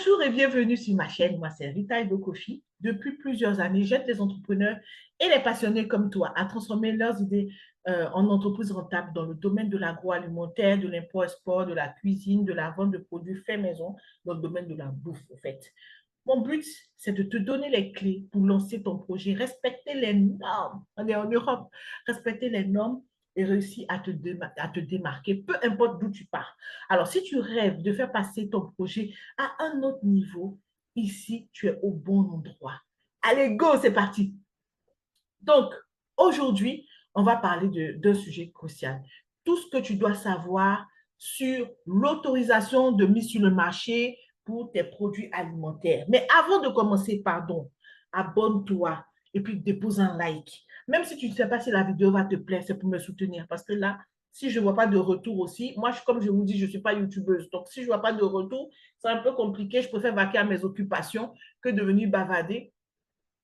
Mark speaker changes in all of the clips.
Speaker 1: Bonjour et bienvenue sur ma chaîne. Moi, c'est Rita Edo-Kofi. Depuis plusieurs années, j'aide les entrepreneurs et les passionnés comme toi à transformer leurs idées en entreprises rentables dans le domaine de l'agroalimentaire, de l'import-export, de la cuisine, de la vente de produits faits maison, dans le domaine de la bouffe, en fait. Mon but, c'est de te donner les clés pour lancer ton projet, respecter les normes. On est en Europe, respecter les normes et réussir à te démarquer, peu importe d'où tu pars. Alors, si tu rêves de faire passer ton projet à un autre niveau, ici, tu es au bon endroit. Allez, go, c'est parti. Donc, aujourd'hui, on va parler d'un sujet crucial. Tout ce que tu dois savoir sur l'autorisation de mise sur le marché pour tes produits alimentaires. Mais avant de commencer, pardon, abonne-toi et puis dépose un like. Même si tu ne sais pas si la vidéo va te plaire, c'est pour me soutenir. Parce que là, si je ne vois pas de retour aussi, moi, comme je vous dis, je ne suis pas youtubeuse. Donc, si je ne vois pas de retour, c'est un peu compliqué. Je préfère vaquer à mes occupations que de venir bavarder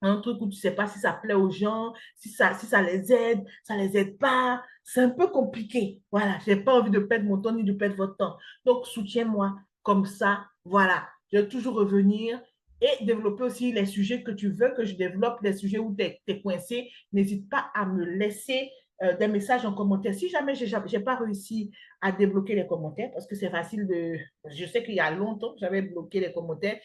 Speaker 1: un truc où tu ne sais pas si ça plaît aux gens, si ça les aide pas. C'est un peu compliqué. Voilà, je n'ai pas envie de perdre mon temps ni de perdre votre temps. Donc, soutiens-moi comme ça. Voilà, je vais toujours revenir et développer aussi les sujets que tu veux que je développe, les sujets où tu es coincé. N'hésite pas à me laisser des messages en commentaire. Si jamais je n'ai pas réussi à débloquer les commentaires, parce que c'est facile de... Je sais qu'il y a longtemps que j'avais bloqué les commentaires.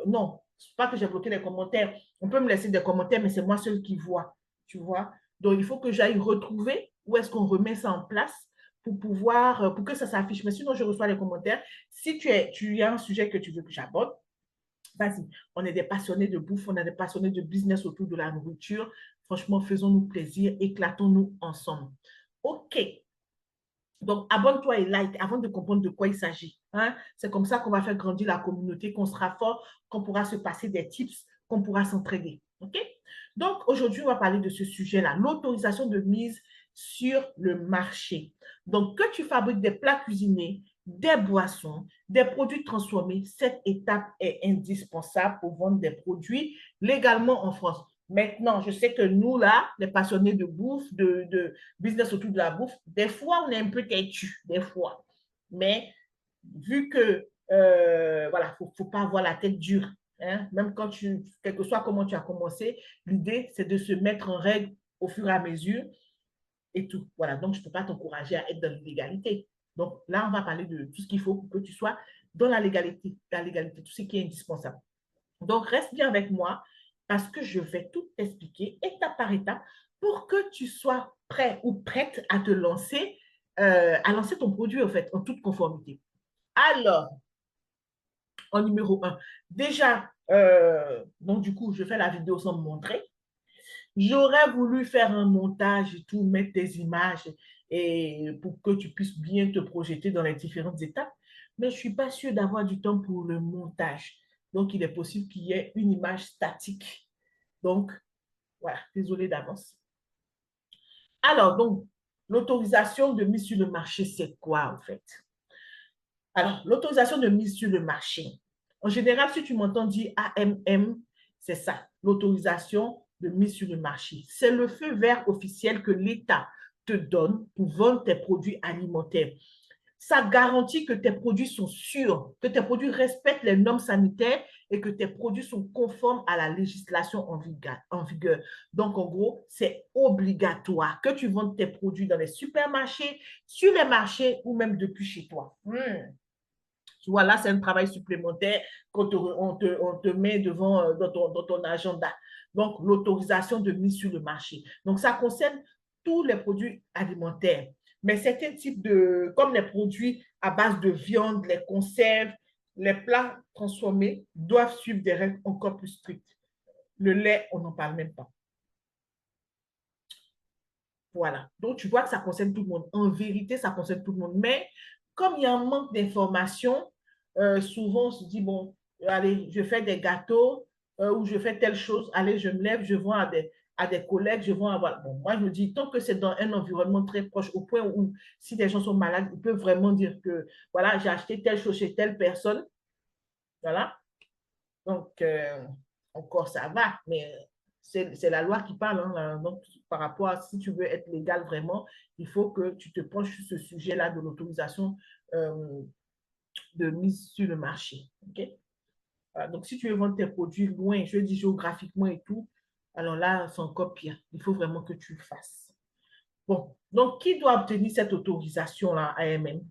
Speaker 1: Non, pas que j'ai bloqué les commentaires. On peut me laisser des commentaires, mais c'est moi seul qui vois. Tu vois? Donc, il faut que j'aille retrouver où est-ce qu'on remet ça en place pour pouvoir, pour que ça s'affiche. Mais sinon, je reçois les commentaires. Si tu as un sujet que tu veux que j'aborde, vas-y. On est des passionnés de bouffe, on est des passionnés de business autour de la nourriture. Franchement, faisons-nous plaisir, éclatons-nous ensemble. OK. Donc, abonne-toi et like avant de comprendre de quoi il s'agit. Hein? C'est comme ça qu'on va faire grandir la communauté, qu'on sera fort, qu'on pourra se passer des tips, qu'on pourra s'entraider. OK? Donc, aujourd'hui, on va parler de ce sujet-là, l'autorisation de mise sur le marché. Donc, que tu fabriques des plats cuisinés, des boissons, des produits transformés, cette étape est indispensable pour vendre des produits légalement en France. Maintenant, je sais que nous, là, les passionnés de bouffe, de business autour de la bouffe, des fois, on est un peu têtu, des fois. Mais vu que, voilà, il ne faut pas avoir la tête dure. Hein? Même quand quel que soit comment tu as commencé, l'idée, c'est de se mettre en règle au fur et à mesure et tout. Voilà, donc je ne peux pas t'encourager à être dans l'illégalité. Donc là, on va parler de tout ce qu'il faut pour que tu sois dans la légalité, tout ce qui est indispensable. Donc, reste bien avec moi parce que je vais tout t'expliquer étape par étape pour que tu sois prêt ou prête à lancer ton produit en fait, en toute conformité. Alors, en numéro 1, déjà, donc du coup, je fais la vidéo sans me montrer. J'aurais voulu faire un montage et tout, mettre des images et pour que tu puisses bien te projeter dans les différentes étapes, mais je ne suis pas sûre d'avoir du temps pour le montage. Donc, il est possible qu'il y ait une image statique. Donc, voilà, désolé d'avance. Alors, donc, l'autorisation de mise sur le marché, c'est quoi en fait? Alors, l'autorisation de mise sur le marché. En général, si tu m'entends dire AMM, c'est ça, l'autorisation de mise sur le marché. C'est le feu vert officiel que l'État te donne pour vendre tes produits alimentaires. Ça garantit que tes produits sont sûrs, que tes produits respectent les normes sanitaires et que tes produits sont conformes à la législation en vigueur. Donc, en gros, c'est obligatoire que tu vendes tes produits dans les supermarchés, sur les marchés ou même depuis chez toi. Tu vois, là, c'est un travail supplémentaire qu'on te met devant dans ton agenda. Donc, l'autorisation de mise sur le marché. Donc, ça concerne tous les produits alimentaires. Mais certains types comme les produits à base de viande, les conserves, les plats transformés doivent suivre des règles encore plus strictes. Le lait, on n'en parle même pas. Voilà. Donc, tu vois que ça concerne tout le monde. En vérité, ça concerne tout le monde. Mais comme il y a un manque d'informations, souvent on se dit, bon, allez, je fais des gâteaux ou je fais telle chose, allez, je me lève, je vends à des collègues, je vends à... Voilà. Bon, moi, je me dis, tant que c'est dans un environnement très proche, au point où si des gens sont malades, ils peuvent vraiment dire que, voilà, j'ai acheté telle chose chez telle personne. Voilà. Donc, encore ça va, mais c'est la loi qui parle. Hein, donc, par rapport à si tu veux être légal vraiment, il faut que tu te penches sur ce sujet-là de l'autorisation de mise sur le marché. Okay? Voilà. Donc, si tu veux vendre tes produits loin, je dis géographiquement et tout, alors là, c'est encore pire. Il faut vraiment que tu le fasses. Bon, donc, qui doit obtenir cette autorisation-là, AMM?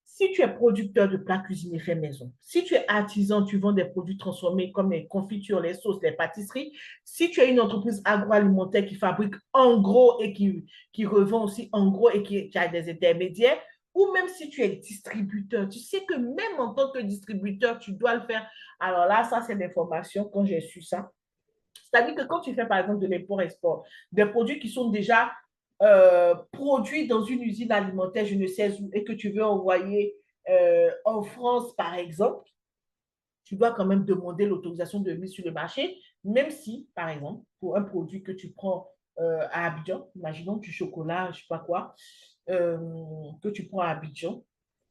Speaker 1: Si tu es producteur de plats cuisinés faits maison, si tu es artisan, tu vends des produits transformés comme les confitures, les sauces, les pâtisseries, si tu es une entreprise agroalimentaire qui fabrique en gros et qui revend aussi en gros et qui a des intermédiaires, ou même si tu es distributeur, tu sais que même en tant que distributeur, tu dois le faire. Alors là, ça, c'est l'information quand j'ai su ça. C'est-à-dire que quand tu fais, par exemple, de l'import-export, des produits qui sont déjà produits dans une usine alimentaire, je ne sais où, et que tu veux envoyer en France, par exemple, tu dois quand même demander l'autorisation de mise sur le marché, même si, par exemple, pour un produit que tu prends à Abidjan, imaginons du chocolat, je ne sais pas quoi, euh, que tu prends à Abidjan,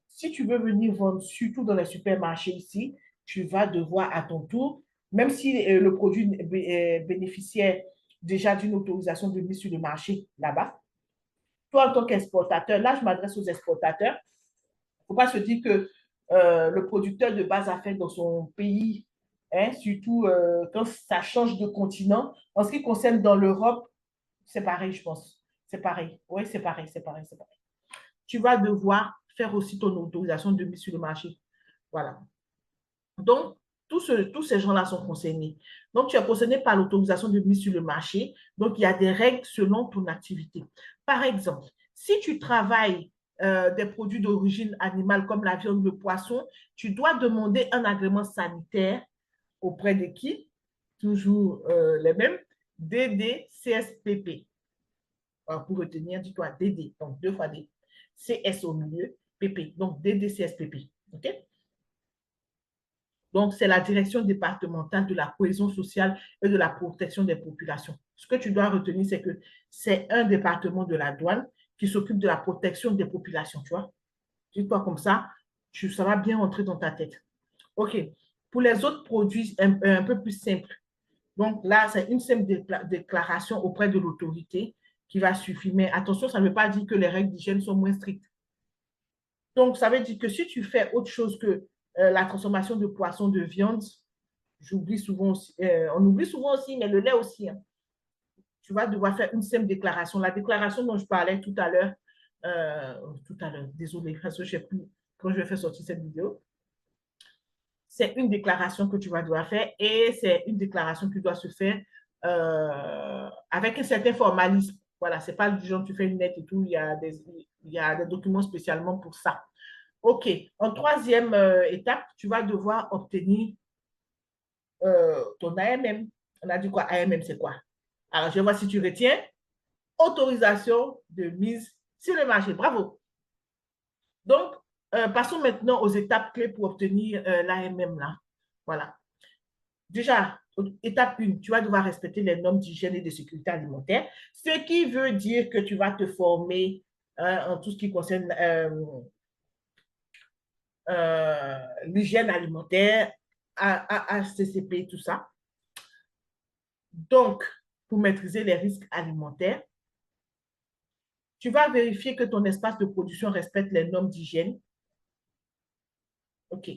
Speaker 1: si tu veux venir vendre, surtout dans les supermarchés ici, tu vas devoir à ton tour, même si le produit bénéficiait déjà d'une autorisation de mise sur le marché là-bas, toi en tant qu'exportateur, là je m'adresse aux exportateurs, il ne faut pas se dire que le producteur de base a fait dans son pays, hein, surtout quand ça change de continent. En ce qui concerne dans l'Europe, c'est pareil, je pense. C'est pareil. Oui, c'est pareil, c'est pareil, c'est pareil. Tu vas devoir faire aussi ton autorisation de mise sur le marché. Voilà. Donc, tous ces gens-là sont concernés. Donc, tu es concerné par l'autorisation de mise sur le marché. Donc, il y a des règles selon ton activité. Par exemple, si tu travailles des produits d'origine animale comme la viande, le poisson, tu dois demander un agrément sanitaire auprès de qui? Toujours les mêmes, DDCSPP. Alors, pour retenir, dis-toi DD, donc deux fois D. CS au milieu, PP, donc DDCSPP. OK? Donc, c'est la direction départementale de la cohésion sociale et de la protection des populations. Ce que tu dois retenir, c'est que c'est un département de la douane qui s'occupe de la protection des populations, tu vois. Dis-toi comme ça, ça va bien rentrer dans ta tête. OK. Pour les autres produits un peu plus simples, donc là, c'est une simple déclaration auprès de l'autorité qui va suffire. Mais attention, ça ne veut pas dire que les règles d'hygiène sont moins strictes. Donc, ça veut dire que si tu fais autre chose que la transformation de poissons, de viande, j'oublie souvent aussi, on oublie souvent aussi, mais le lait aussi, hein. Tu vas devoir faire une simple déclaration. La déclaration dont je parlais tout à l'heure, désolé, parce que je ne sais plus quand je vais faire sortir cette vidéo. C'est une déclaration que tu vas devoir faire et c'est une déclaration qui doit se faire avec un certain formalisme. Voilà, c'est pas du genre tu fais une lettre et tout, il y a des documents spécialement pour ça. OK. En troisième étape, tu vas devoir obtenir ton AMM. On a dit quoi? AMM, c'est quoi? Alors, je vois si tu retiens. Autorisation de mise sur le marché. Bravo. Donc, passons maintenant aux étapes clés pour obtenir l'AMM là. Voilà. Déjà, étape 1, tu vas devoir respecter les normes d'hygiène et de sécurité alimentaire, ce qui veut dire que tu vas te former en tout ce qui concerne l'hygiène alimentaire, HACCP, tout ça. Donc, pour maîtriser les risques alimentaires, tu vas vérifier que ton espace de production respecte les normes d'hygiène. OK.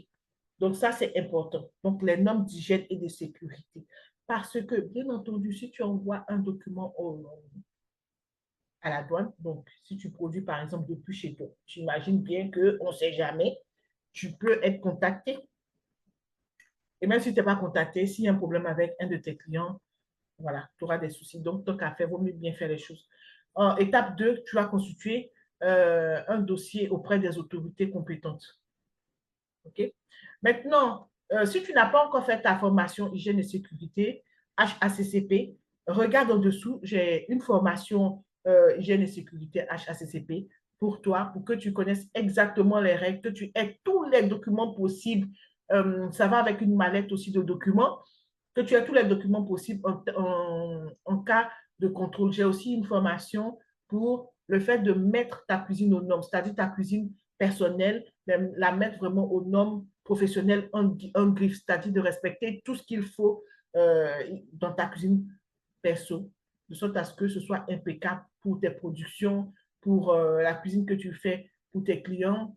Speaker 1: Donc, ça, c'est important. Donc, les normes d'hygiène et de sécurité. Parce que, bien entendu, si tu envoies un document à la douane, donc si tu produis, par exemple, depuis chez toi, tu imagines bien qu'on ne sait jamais, tu peux être contacté. Et même si tu n'es pas contacté, s'il y a un problème avec un de tes clients, voilà, tu auras des soucis. Donc, tant qu'à faire, il vaut mieux bien faire les choses. En étape 2, tu vas constituer un dossier auprès des autorités compétentes. OK? Maintenant, si tu n'as pas encore fait ta formation hygiène et sécurité, HACCP, regarde en dessous, j'ai une formation hygiène et sécurité HACCP pour toi, pour que tu connaisses exactement les règles, que tu aies tous les documents possibles. Ça va avec une mallette aussi de documents, que tu aies tous les documents possibles en cas de contrôle. J'ai aussi une formation pour le fait de mettre ta cuisine aux normes, c'est-à-dire ta cuisine personnelle, la mettre vraiment aux normes professionnelles en griffe, c'est-à-dire de respecter tout ce qu'il faut dans ta cuisine perso, de sorte à ce que ce soit impeccable pour tes productions, pour la cuisine que tu fais pour tes clients,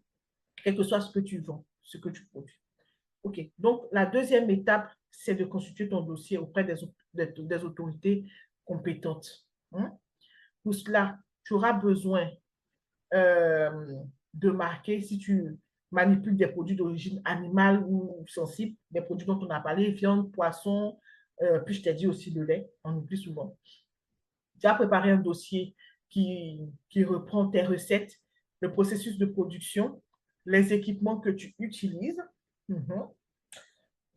Speaker 1: quel que soit ce que tu vends, ce que tu produis. OK. Donc, la deuxième étape, c'est de constituer ton dossier auprès des autorités compétentes. Hein. Pour cela, tu auras besoin euh, de marquer si tu manipules des produits d'origine animale ou sensible, des produits dont on a parlé, viande, poisson, puis je t'ai dit aussi le lait, on oublie souvent. Tu as préparé un dossier qui reprend tes recettes, le processus de production, les équipements que tu utilises. Mhm.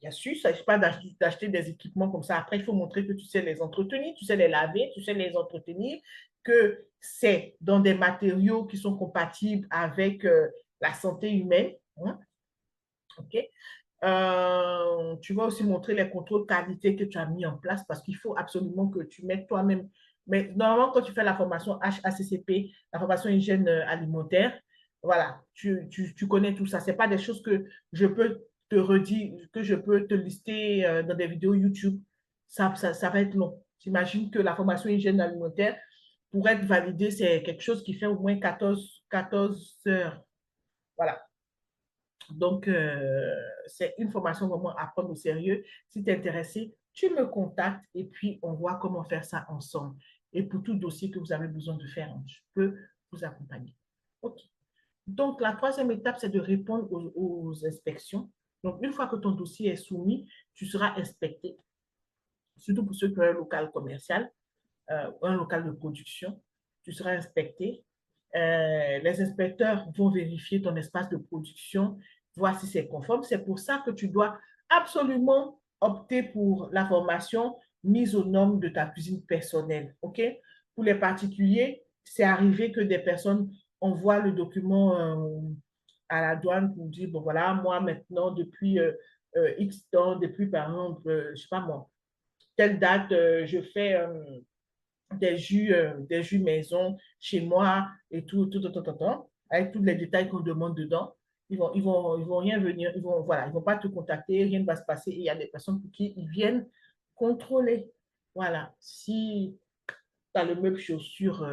Speaker 1: Bien sûr, il ne s'agit pas d'acheter des équipements comme ça. Après, il faut montrer que tu sais les entretenir, tu sais les laver, tu sais les entretenir, que c'est dans des matériaux qui sont compatibles avec la santé humaine. Hein? OK? Tu vas aussi montrer les contrôles qualité que tu as mis en place parce qu'il faut absolument que tu mettes toi-même. Mais normalement, quand tu fais la formation HACCP, la formation hygiène alimentaire, voilà, tu connais tout ça. Ce n'est pas des choses que je peux te redire, que je peux te lister dans des vidéos YouTube. Ça va être long. J'imagine que la formation hygiène alimentaire, pour être validée, c'est quelque chose qui fait au moins 14 heures. Voilà. Donc, c'est une formation vraiment à prendre au sérieux. Si tu es intéressé, tu me contactes et puis on voit comment faire ça ensemble. Et pour tout dossier que vous avez besoin de faire, je peux vous accompagner. OK. Donc, la troisième étape, c'est de répondre aux inspections. Donc, une fois que ton dossier est soumis, tu seras inspecté, surtout pour ceux qui ont un local commercial, un local de production. Tu seras inspecté. Les inspecteurs vont vérifier ton espace de production, voir si c'est conforme. C'est pour ça que tu dois absolument opter pour la formation mise aux normes de ta cuisine personnelle. OK? Pour les particuliers, c'est arrivé que des personnes envoient le document à la douane pour dire, bon voilà, moi maintenant, depuis X temps, depuis par exemple, je ne sais pas moi, telle date, je fais des jus maison chez moi et avec tous les détails qu'on demande dedans. Ils vont rien venir, voilà, ils vont pas te contacter, rien ne va se passer. Et il y a des personnes pour qui ils viennent contrôler. Voilà, si tu as le meuble chaussure,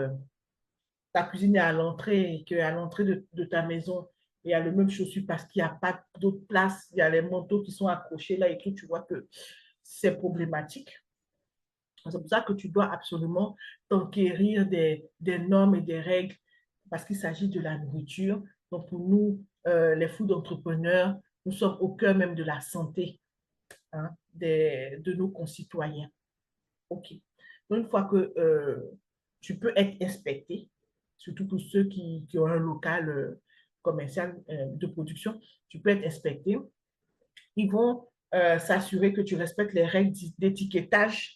Speaker 1: ta cuisine est à l'entrée et qu'à l'entrée de ta maison, il y a le meuble chaussure parce qu'il n'y a pas d'autre place, il y a les manteaux qui sont accrochés là et tout, tu vois que c'est problématique. C'est pour ça que tu dois absolument t'enquérir des normes et des règles parce qu'il s'agit de la nourriture. Donc, pour nous, les food entrepreneurs, nous sommes au cœur même de la santé hein, de nos concitoyens. OK. Donc, une fois que tu peux être inspecté, surtout pour ceux qui ont un local commercial de production, tu peux être inspecté. Ils vont s'assurer que tu respectes les règles d'étiquetage,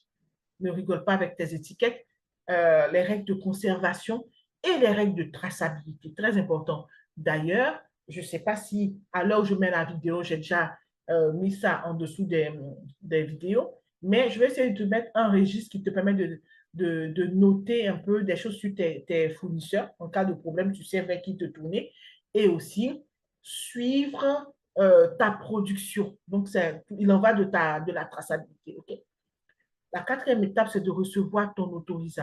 Speaker 1: ne rigole pas avec tes étiquettes, les règles de conservation et les règles de traçabilité. Très important. D'ailleurs, je ne sais pas si à l'heure où je mets la vidéo, j'ai déjà mis ça en dessous des vidéos, mais je vais essayer de te mettre un registre qui te permet de noter un peu des choses sur tes fournisseurs. En cas de problème, tu sais vers qui te tourner et aussi suivre ta production. Donc, il en va de la traçabilité. Okay? La quatrième étape, c'est de recevoir ton autorisation.